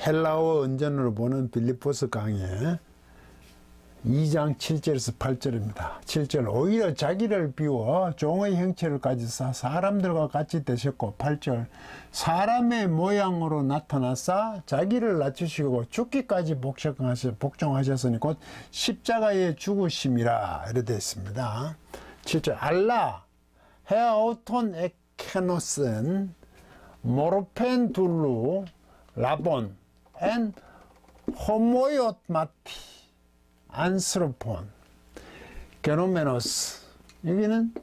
헬라어 원전으로 보는 빌립보서 강의 2장 7절에서 8절입니다. 7절 오히려 자기를 비워 종의 형체를 가지사 사람들과 같이 되셨고 8절 사람의 모양으로 나타나사 자기를 낮추시고 죽기까지 복종하셨으니 곧 십자가에 죽으심이라 이렇게 되어 있습니다. 7절 알라 헤아오톤 에케노슨 모로펜 둘루 라본 엔 호모이오마티 안스로폰 게노메노스 여기는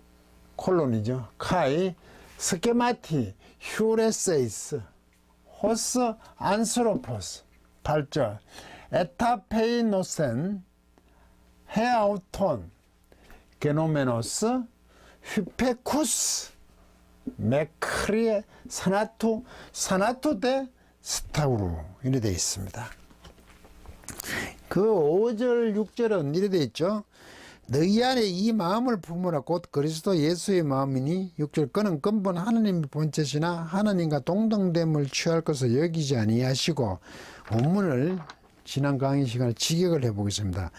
콜론이죠. 카이 스케마티 휴레세이스 호스 안스로포스 8절 에타페이노센 헤아우톤 게노메노스 휘페쿠스 메크리에 사나투 데 스타우루 이렇게 되어 있습니다. 그 5절 6절은 이렇게 되어 있죠. 너희 안에 이 마음을 품으라 곧 그리스도 예수의 마음이니 6절 그는 근본 하나님의 본체시나 하나님과 동등됨을 취할 것을 여기지 아니하시고 원문을 지난 강의 시간에 직역을 해보겠습니다.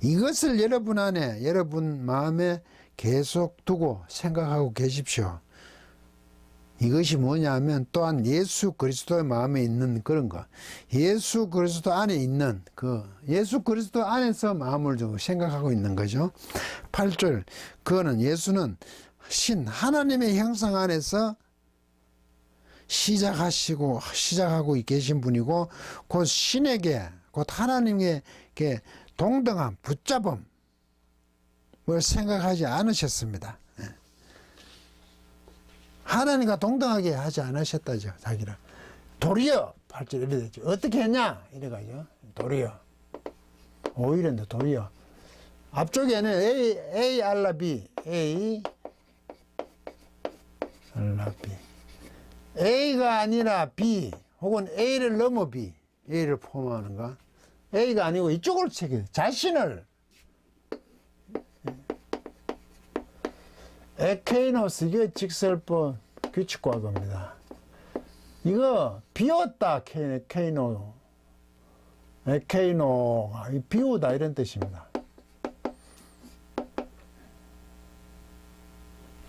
이것을 여러분 안에 여러분 마음에 계속 두고 생각하고 계십시오. 이것이 뭐냐 하면 또한 예수 그리스도의 마음에 있는 그런 거. 예수 그리스도 안에 있는 예수 그리스도 안에서 마음을 두고 생각하고 있는 거죠. 8절 그거는 예수는 하나님의 형상 안에서 시작하고 계신 분이고 곧 신에게 곧 하나님에게 동등함 붙잡음을 생각하지 않으셨습니다. 하나님과 동등하게 하지 않으셨다죠. 자기를 도리어 8절 이래 되죠. 어떻게 했냐 이래가지고 도리어 오히려 도리어 앞쪽에는 A 알라 B A 알라 B A가 아니라 B 혹은 A를 넘어 B A를 포함하는가 A가 아니고 이쪽으로 책임 자신을 에케이노스 이게 직설법 규칙과거입니다. 이거 비웠다 에케이노 에케이노가 비우다 이런 뜻입니다.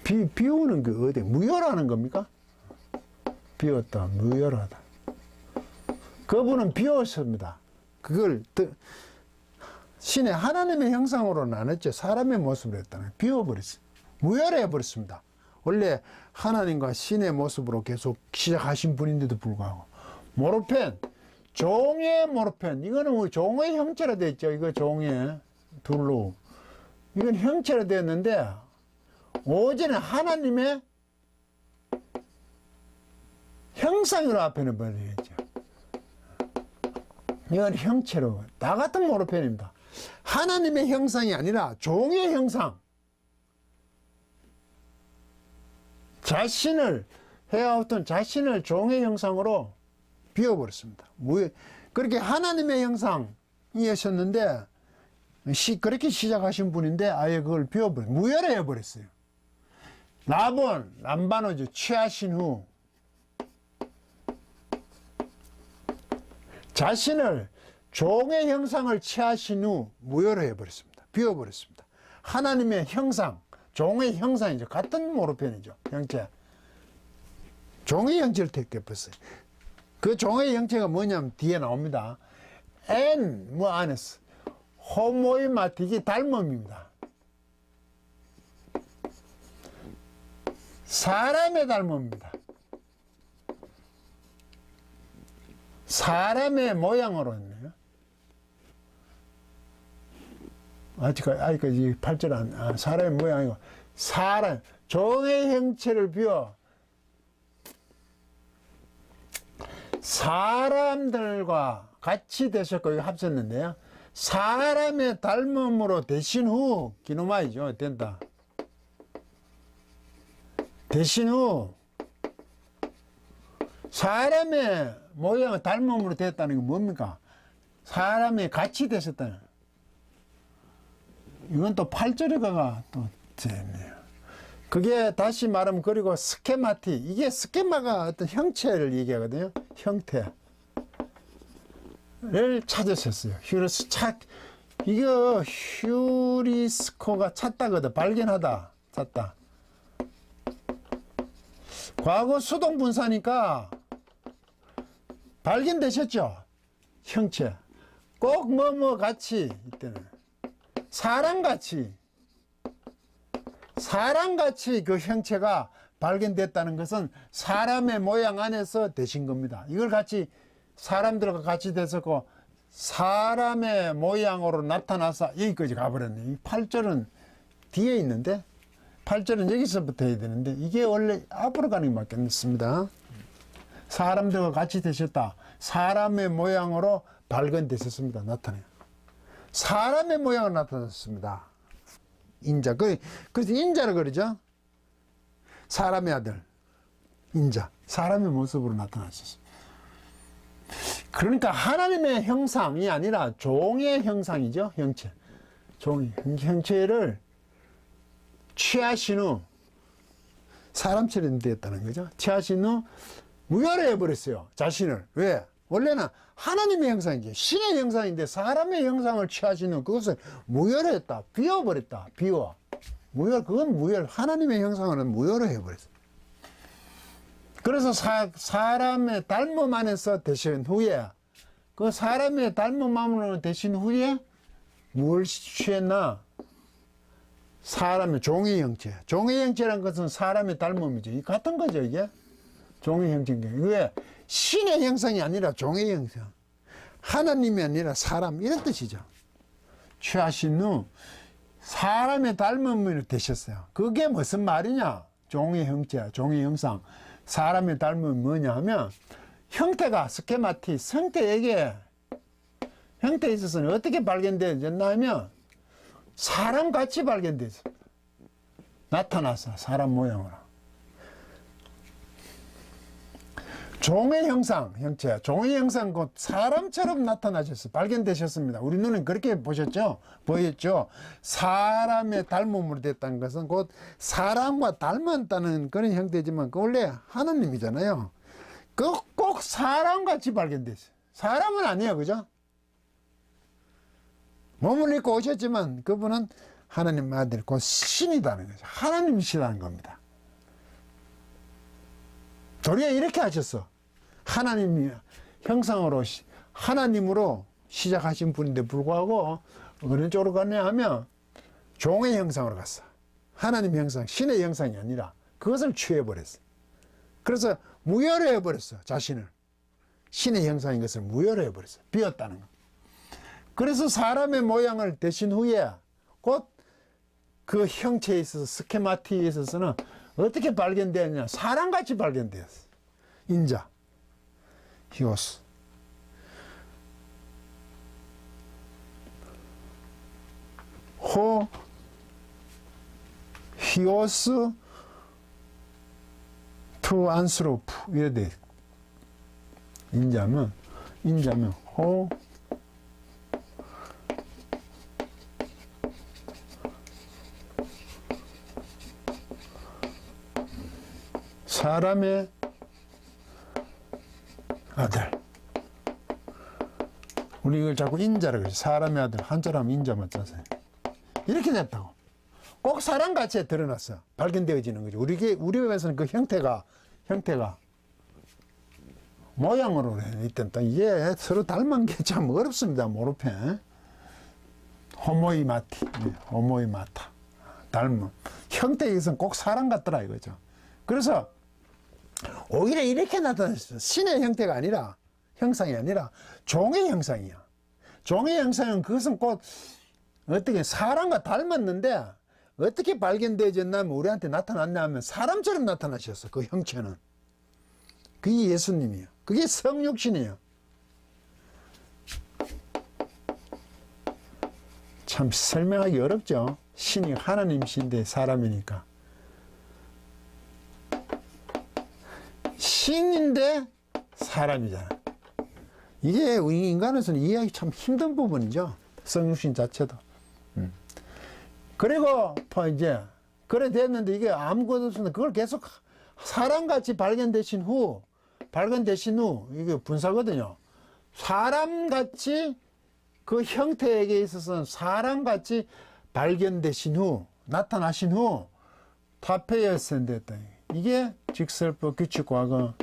비우는 게 어디 무효라는 겁니까? 비웠다 무효하다. 그분은 비웠습니다. 그걸 신의 하나님의 형상으로 나눴죠. 사람의 모습으로 했다는 비워버렸어요. 무혈해버렸습니다. 원래 하나님과 신의 모습으로 계속 시작하신 분인데도 불구하고 모로펜 종의 모로펜 이거는 종의 형체로 되어 있죠. 이거 종의 둘로 이건 형체로 되었는데 오전에 하나님의 형상으로 앞에는 버리겠죠. 이건 형체로 나 같은 모로펜입니다. 하나님의 형상이 아니라 종의 형상 자신을 해왔던 자신을 종의 형상으로 비워버렸습니다. 그렇게 하나님의 형상이었는데 그렇게 시작하신 분인데 아예 그걸 비워버렸어요. 무혈해버렸어요. 람바노주 취하신 후 자신을 종의 형상을 취하신 후 무혈해버렸습니다. 비워버렸습니다. 하나님의 형상 종의 형상이죠. 같은 모로펜이죠. 형체. 종의 형체를 택해버렸어요. 그 종의 형체가 뭐냐면 뒤에 나옵니다. 안에서 호모이마티 이게 닮음입니다. 사람의 닮음입니다. 사람의 모양으로 했네요. 아직까지 8절 사람의 모양이고 종의 형체를 비워 사람들과 같이 되셨고 이거 합쳤는데요. 사람의 닮음으로 되신 후 기노마이죠. 된다. 되신 후 사람의 모양을 닮음으로 됐다는 게 뭡니까? 사람이 같이 되셨다는 이건 또 8절에 가가 또 재밌네요. 그게 다시 말하면 그리고 스케마티 이게 스케마가 어떤 형체를 얘기하거든요. 형태 찾으셨어요. 이거 휴리스코가 찾다거든. 발견하다, 찾다. 과거 수동분사니까 발견되셨죠? 형체. 꼭 같이, 이때는. 사람같이 그 형체가 발견됐다는 것은 사람의 모양 안에서 되신 겁니다. 이걸 같이, 사람들과 같이 됐었고, 사람의 모양으로 나타나서 여기까지 가버렸네. 이 8절은 뒤에 있는데, 8절은 여기서부터 해야 되는데, 이게 원래 앞으로 가는 게 맞겠습니다. 사람들과 같이 되셨다. 사람의 모양으로 발견되셨습니다. 나타나요. 사람의 모양으로 나타났습니다. 인자. 그래서 인자를 그러죠. 사람의 아들. 인자. 사람의 모습으로 나타나셨어요. 그러니까 하나님의 형상이 아니라 종의 형상이죠. 형체. 종의 형체를 취하신 후 사람처럼 되었다는 거죠. 취하신 후 무효를 해버렸어요. 자신을. 왜? 원래는 하나님의 형상이죠. 신의 형상인데 사람의 형상을 취하신 후 그것을 무효를 했다. 비워버렸다. 비워. 무효, 그건 무효. 하나님의 형상은 무효를 해버렸어요. 그래서 사람의 닮음 안에서 되신 후에, 그 사람의 닮음으로 되신 후에 뭘 취했나? 사람의 종의 형체. 종의 형체라는 것은 사람의 닮음이죠. 이 같은 거죠, 이게. 종의 형체인 게. 왜? 신의 형상이 아니라 종의 형상. 하나님이 아니라 사람, 이런 뜻이죠. 취하신 후 사람의 닮음으로 되셨어요. 그게 무슨 말이냐? 종의 형체, 종의 형상. 사람의 닮음이 뭐냐 하면, 형태가 스케마티, 형태에 있어서는 어떻게 발견되었나 하면, 사람같이 발견되죠. 나타났어, 사람 모양으로. 종의 형상, 형체, 종의 형상 곧 사람처럼 나타나셨어요. 발견되셨습니다. 우리 눈은 그렇게 보셨죠? 보였죠? 사람의 닮음으로 됐다는 것은 곧 사람과 닮았다는 그런 형태지만, 그 원래 하나님이잖아요. 꼭 사람같이 발견됐어요. 사람은 아니에요, 그죠? 몸을 입고 오셨지만 그분은 하나님 아들, 곧 신이라는 거죠. 하나님이시라는 겁니다. 도리어 이렇게 하셨어. 하나님이 형상으로, 하나님으로 시작하신 분인데 불구하고 어느 쪽으로 갔냐 하면 종의 형상으로 갔어. 하나님 형상, 신의 형상이 아니라 그것을 취해버렸어. 그래서 무효를 해버렸어. 자신을. 신의 형상인 것을 무효를 해버렸어. 비웠다는 거. 그래서 사람의 모양을 대신 후에 곧 그 형체에 있어서, 스케마티에 있어서는 어떻게 발견되었냐? 사람같이 발견되었어. 인자. 히오스. 호, 히오스, 투 안스로프. 이래 돼. 인자면 호, 사람의 아들. 우리 이걸 자꾸 인자라고 그러죠. 사람의 아들. 한자로 하면 인자 맞잖아요. 이렇게 됐다고. 꼭 사람같이 드러났어. 발견되어지는 거죠. 우리 입에서는 그 형태가 모양으로 있던, 이게 서로 닮은 게 참 어렵습니다. 모르페. 호모이마티. 호모이마타. 닮음. 형태에서는 꼭 사람 같더라 이거죠. 그래서 오히려 이렇게 나타났어요. 신의 형태가 아니라, 형상이 아니라 종의 형상이야. 종의 형상은 그것은 꼭 어떻게 사람과 닮았는데 어떻게 발견되어졌냐면 우리한테 나타났냐 하면 사람처럼 나타나셨어. 그 형체는. 그게 예수님이에요. 그게 성육신이에요. 참 설명하기 어렵죠. 신이 하나님이신데 사람이니까. 신인데 사람이잖아. 이게 우리 인간에서는 이해하기 참 힘든 부분이죠. 성육신 자체도. 그리고 이제 그래 됐는데 이게 아무것도 없는데 그걸 계속 사람같이 발견되신 후 이게 분사거든요. 사람같이 그 형태에게 있어서는 사람같이 발견되신 후, 나타나신 후 타페이어스인데 이게 직설법 규칙과거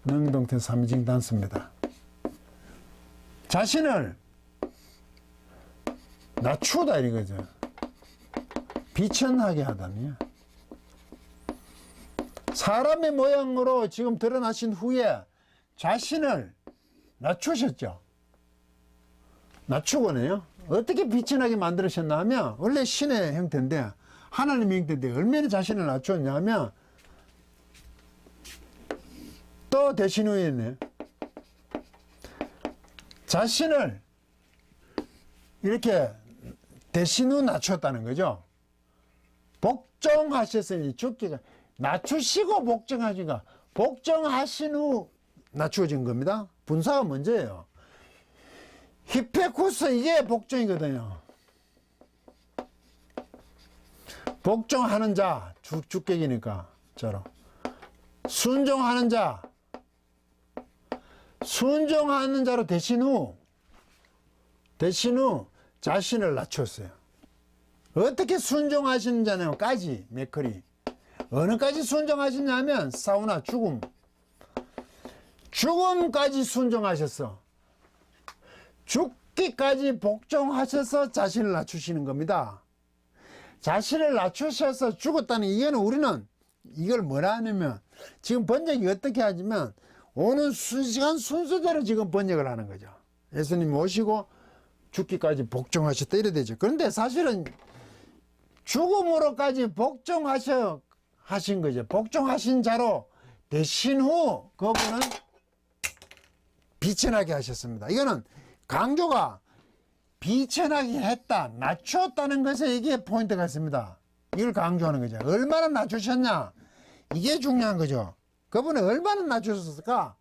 능동태 삼징 단수입니다. 자신을 낮추다 이거죠. 비천하게 하다니. 사람의 모양으로 지금 드러나신 후에 자신을 낮추셨죠. 낮추고는요. 어떻게 비천하게 만들으셨나 하면 원래 신의 형태인데 하나님의 형태인데 얼마나 자신을 낮추었냐 하면 또 대신 후에는 자신을 이렇게 대신 후 낮췄다는 거죠. 복종하셨으니 죽기가 낮추시고 복종하시니까 복종하신 후 낮추어진 겁니다. 분사가 먼저예요. 히페쿠스 이게 복종이거든요. 복종하는 자 주격이니까 저로 순종하는 자 순종하는 자로 대신 후 자신을 낮췄어요. 어떻게 순종하시는 자냐까지 맥커리 어느까지 순종하시냐면 사우나 죽음까지 순종하셨어. 죽기까지 복종하셔서 자신을 낮추시는 겁니다. 자신을 낮추셔서 죽었다는 이거는 우리는 이걸 뭐라 하냐면 지금 번역이 어떻게 하지만 오는 시간 순서대로 지금 번역을 하는 거죠. 예수님 오시고 죽기까지 복종하셨다 이래 되죠. 그런데 사실은 죽음으로까지 복종하신 거죠. 복종하신 자로 되신 후 그분은 비천하게 하셨습니다. 이거는 강조가 비천하게 했다, 낮추었다는 것에 이게 포인트가 있습니다. 이걸 강조하는 거죠. 얼마나 낮추셨냐? 이게 중요한 거죠. 그분은 얼마나 낮추셨을까?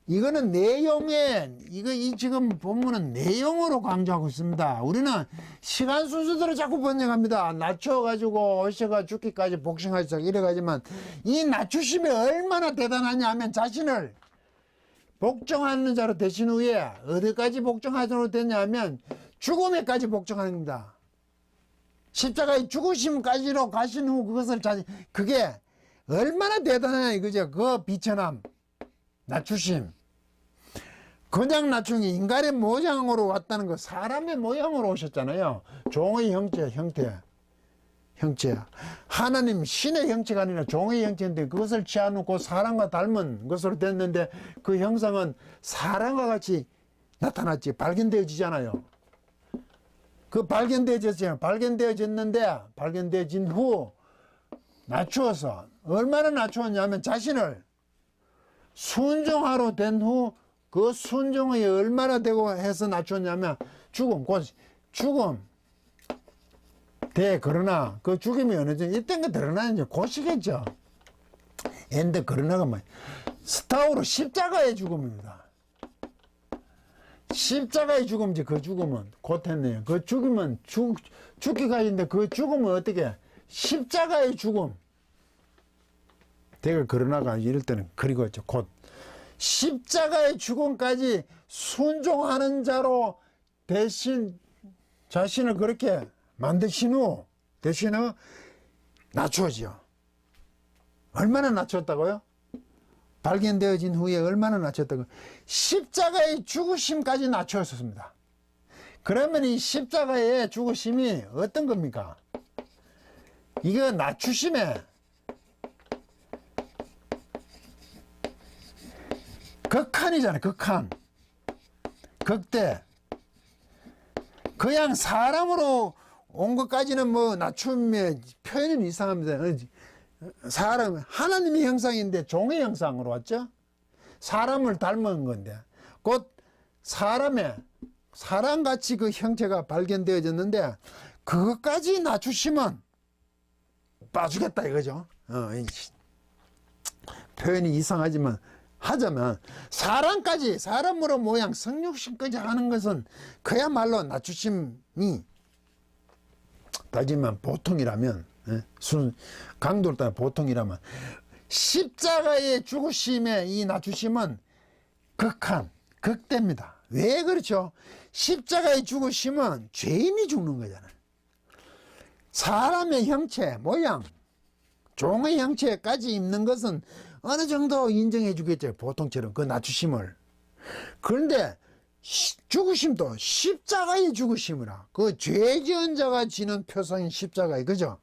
이거는 내용에, 이 지금 본문은 내용으로 강조하고 있습니다. 우리는 시간 순서대로 자꾸 번역합니다. 낮춰가지고 오셔가 죽기까지 복싱하시다 이래가지만 이 낮추심이 얼마나 대단하냐 하면 자신을 복종하는 자로 되신 후에 어디까지 복종하도록 됐냐 하면 죽음에까지 복종하는 겁니다. 십자가의 죽으심까지로 가신 후 그것을 그게 얼마나 대단하냐 이거죠. 그 비천함, 낮추심. 그냥 낮춘 게 인간의 모양으로 왔다는 거, 사람의 모양으로 오셨잖아요. 종의 형체. 하나님 신의 형체가 아니라 종의 형체인데 그것을 취해놓고 사람과 닮은 것으로 됐는데 그 형상은 사람과 같이 나타났지, 발견되어지잖아요. 그 발견되어졌잖아요. 발견되어진 후 낮추어서 얼마나 낮추었냐면 자신을 순종하러 된 후 그 순종이 얼마나 되고 해서 낮추었냐면 죽음 그러나 그 죽음이 어느 정도 이딴 거 드러나는지 고시겠죠. 근데 그러나가 뭐 스타우로 십자가의 죽음입니다. 십자가의 죽음이지. 그 죽음은 곧 했네요. 그 죽음은 죽기까지인데 그 죽음은 어떻게 십자가의 죽음. 대가 그러나가 이럴 때는 그리고 곧 십자가의 죽음까지 순종하는 자로 대신 자신을 그렇게 만드신 후 낮추어지요. 얼마나 낮췄다고요? 발견되어진 후에 얼마나 낮췄다고요? 십자가의 죽으심까지 낮추었습니다. 그러면 이 십자가의 죽으심이 어떤 겁니까? 이거 낮추심에 극한이잖아요. 극대. 그냥 사람으로 온 것까지는 뭐 낮춤의 표현은 이상합니다. 사람, 하나님의 형상인데 종의 형상으로 왔죠? 사람을 닮은 건데, 곧 사람같이 그 형체가 발견되어졌는데, 그것까지 낮추시면 빠지겠다 이거죠. 표현이 이상하지만, 하자면, 사람으로 모양, 성육신까지 하는 것은 그야말로 낮추심이 따지면 보통이라면, 강도를 따라 보통이라면, 십자가의 죽으심의 이 낮추심은 극한, 극대입니다. 왜 그렇죠? 십자가에 죽으시면 죄인이 죽는 거잖아요. 사람의 형체, 모양, 종의 형체까지 입는 것은 어느 정도 인정해 주겠죠. 보통처럼 그 낮추심을. 그런데 죽으심도 십자가의 죽으심이라. 그 죄 지은 자가 지는 표상인 십자가에, 그죠?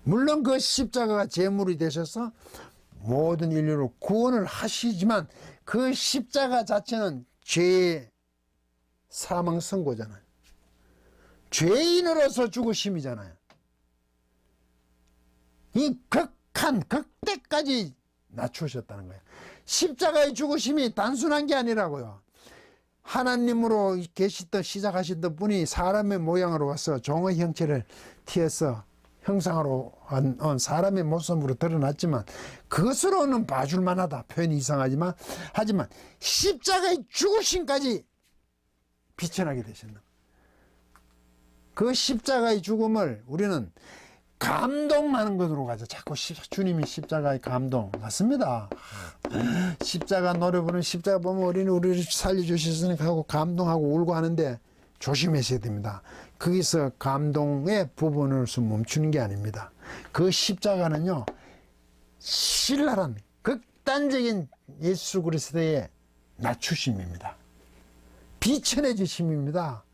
물론 그 십자가가 제물이 되셔서 모든 인류를 구원을 하시지만 그 십자가 자체는 죄의 사망 선고잖아요. 죄인으로서 죽으심이잖아요. 이 극한, 극대까지 낮추셨다는 거예요. 십자가의 죽으심이 단순한 게 아니라고요. 하나님으로 계시던 시작하시던 분이 사람의 모양으로 와서 종의 형체를 띠어서 형상으로 한 사람의 모습으로 드러났지만 그것으로는 봐줄 만하다. 표현이 이상하지만 하지만 십자가의 죽으심까지 비천하게 되셨나. 그 십자가의 죽음을 우리는 감동하는 것으로 가죠. 자꾸 주님이 십자가의 감동. 맞습니다. 십자가 노래 부르는 십자가 보면 우리를 살려주셨으니까 하고 감동하고 울고 하는데 조심하셔야 됩니다. 거기서 감동의 부분으로서 멈추는 게 아닙니다. 그 십자가는요, 신랄한 극단적인 예수 그리스도의 낮추심입니다. 비천해지심입니다.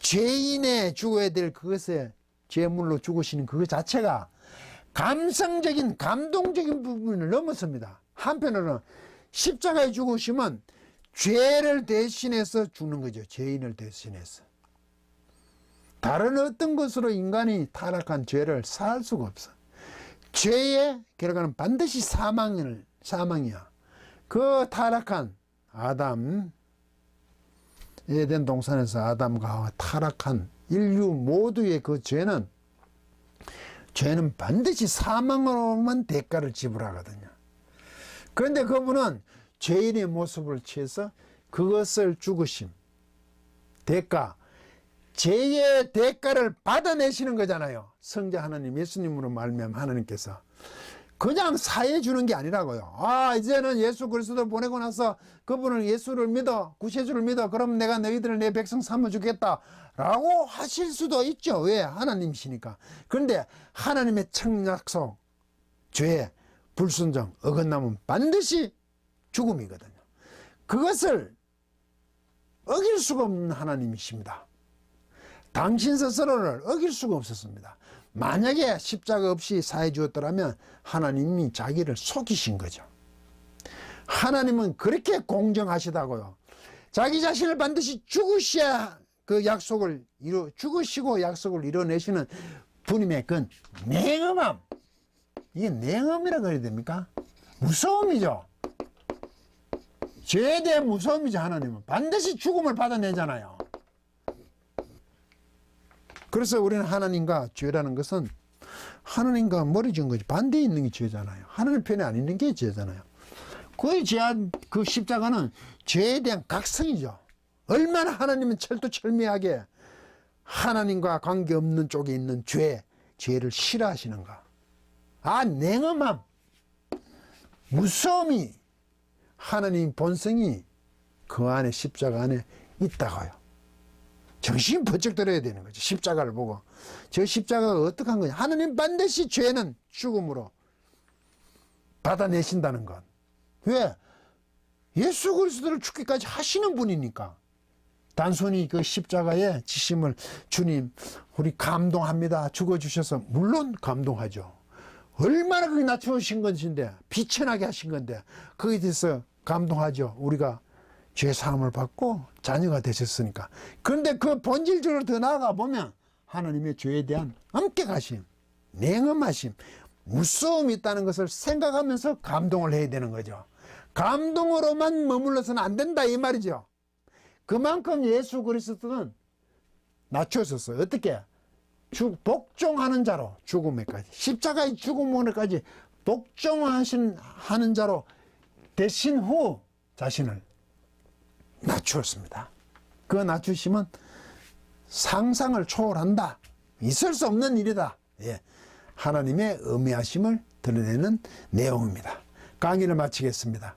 죄인의 죽어야 될 그것에 제물로 죽으시는 그것 자체가 감성적인 감동적인 부분을 넘어섭니다. 한편으로는 십자가에 죽으시면 죄를 대신해서 죽는 거죠. 죄인을 대신해서. 다른 어떤 것으로 인간이 타락한 죄를 사할 수가 없어. 죄의 결과는 반드시 사망이야. 그 타락한 아담, 에덴 동산에서 아담과 하와 타락한 인류 모두의 그 죄는 반드시 사망으로만 대가를 지불하거든요. 그런데 그분은 죄인의 모습을 취해서 그것을 죽으심, 대가, 죄의 대가를 받아내시는 거잖아요. 성자 하나님, 예수님으로 말미암아 하나님께서 그냥 사해 주는 게 아니라고요. 이제는 예수 그리스도 보내고 나서 그분을 예수를 믿어, 구세주를 믿어, 그럼 내가 너희들을 내 백성 삼아 주겠다 라고 하실 수도 있죠. 왜? 하나님이시니까. 그런데 하나님의 청약속, 죄, 불순종, 어긋남은 반드시 죽음이거든요. 그것을 어길 수가 없는 하나님이십니다. 당신 스스로를 어길 수가 없었습니다. 만약에 십자가 없이 사해 주었더라면 하나님이 자기를 속이신 거죠. 하나님은 그렇게 공정하시다고요. 자기 자신을 반드시 죽으셔야 그 약속을 죽으시고 약속을 이뤄내시는 분임의 그 냉엄함. 이게 냉엄이라고 해야 됩니까? 무서움이죠. 죄에 대한 무서움이죠. 하나님은 반드시 죽음을 받아내잖아요. 그래서 우리는 하나님과 죄라는 것은 하나님과 머리 진 거지. 반대에 있는 게 죄잖아요. 하나님 편에 안 있는 게 죄잖아요. 그 십자가는 죄에 대한 각성이죠. 얼마나 하나님은 철두철미하게 하나님과 관계없는 쪽에 있는 죄를 싫어하시는가. 냉엄함, 무서움이 하나님 본성이 그 안에 십자가 안에 있다고요. 정신 번쩍 들어야 되는 거죠. 십자가를 보고. 저 십자가가 어떻게 한 거냐. 하나님 반드시 죄는 죽음으로 받아내신다는 것. 왜? 예수 그리스도를 죽기까지 하시는 분이니까. 단순히 그 십자가의 지심을 주님 우리 감동합니다. 죽어주셔서 물론 감동하죠. 얼마나 그게 낮추신 것인데 비천하게 하신 건데 거기에 대해서 감동하죠. 우리가 죄사함을 받고 자녀가 되셨으니까. 그런데 그 본질적으로 더 나아가 보면 하나님의 죄에 대한 엄격하심, 냉엄하심, 무서움이 있다는 것을 생각하면서 감동을 해야 되는 거죠. 감동으로만 머물러서는 안 된다 이 말이죠. 그만큼 예수 그리스도는 낮추셨어요. 어떻게? 복종하는 자로 죽음에까지, 십자가의 죽음에까지 복종하는 자로 되신 후 자신을 낮추었습니다. 그 낮추심은 상상을 초월한다. 있을 수 없는 일이다. 하나님의 음해하심을 드러내는 내용입니다. 강의를 마치겠습니다.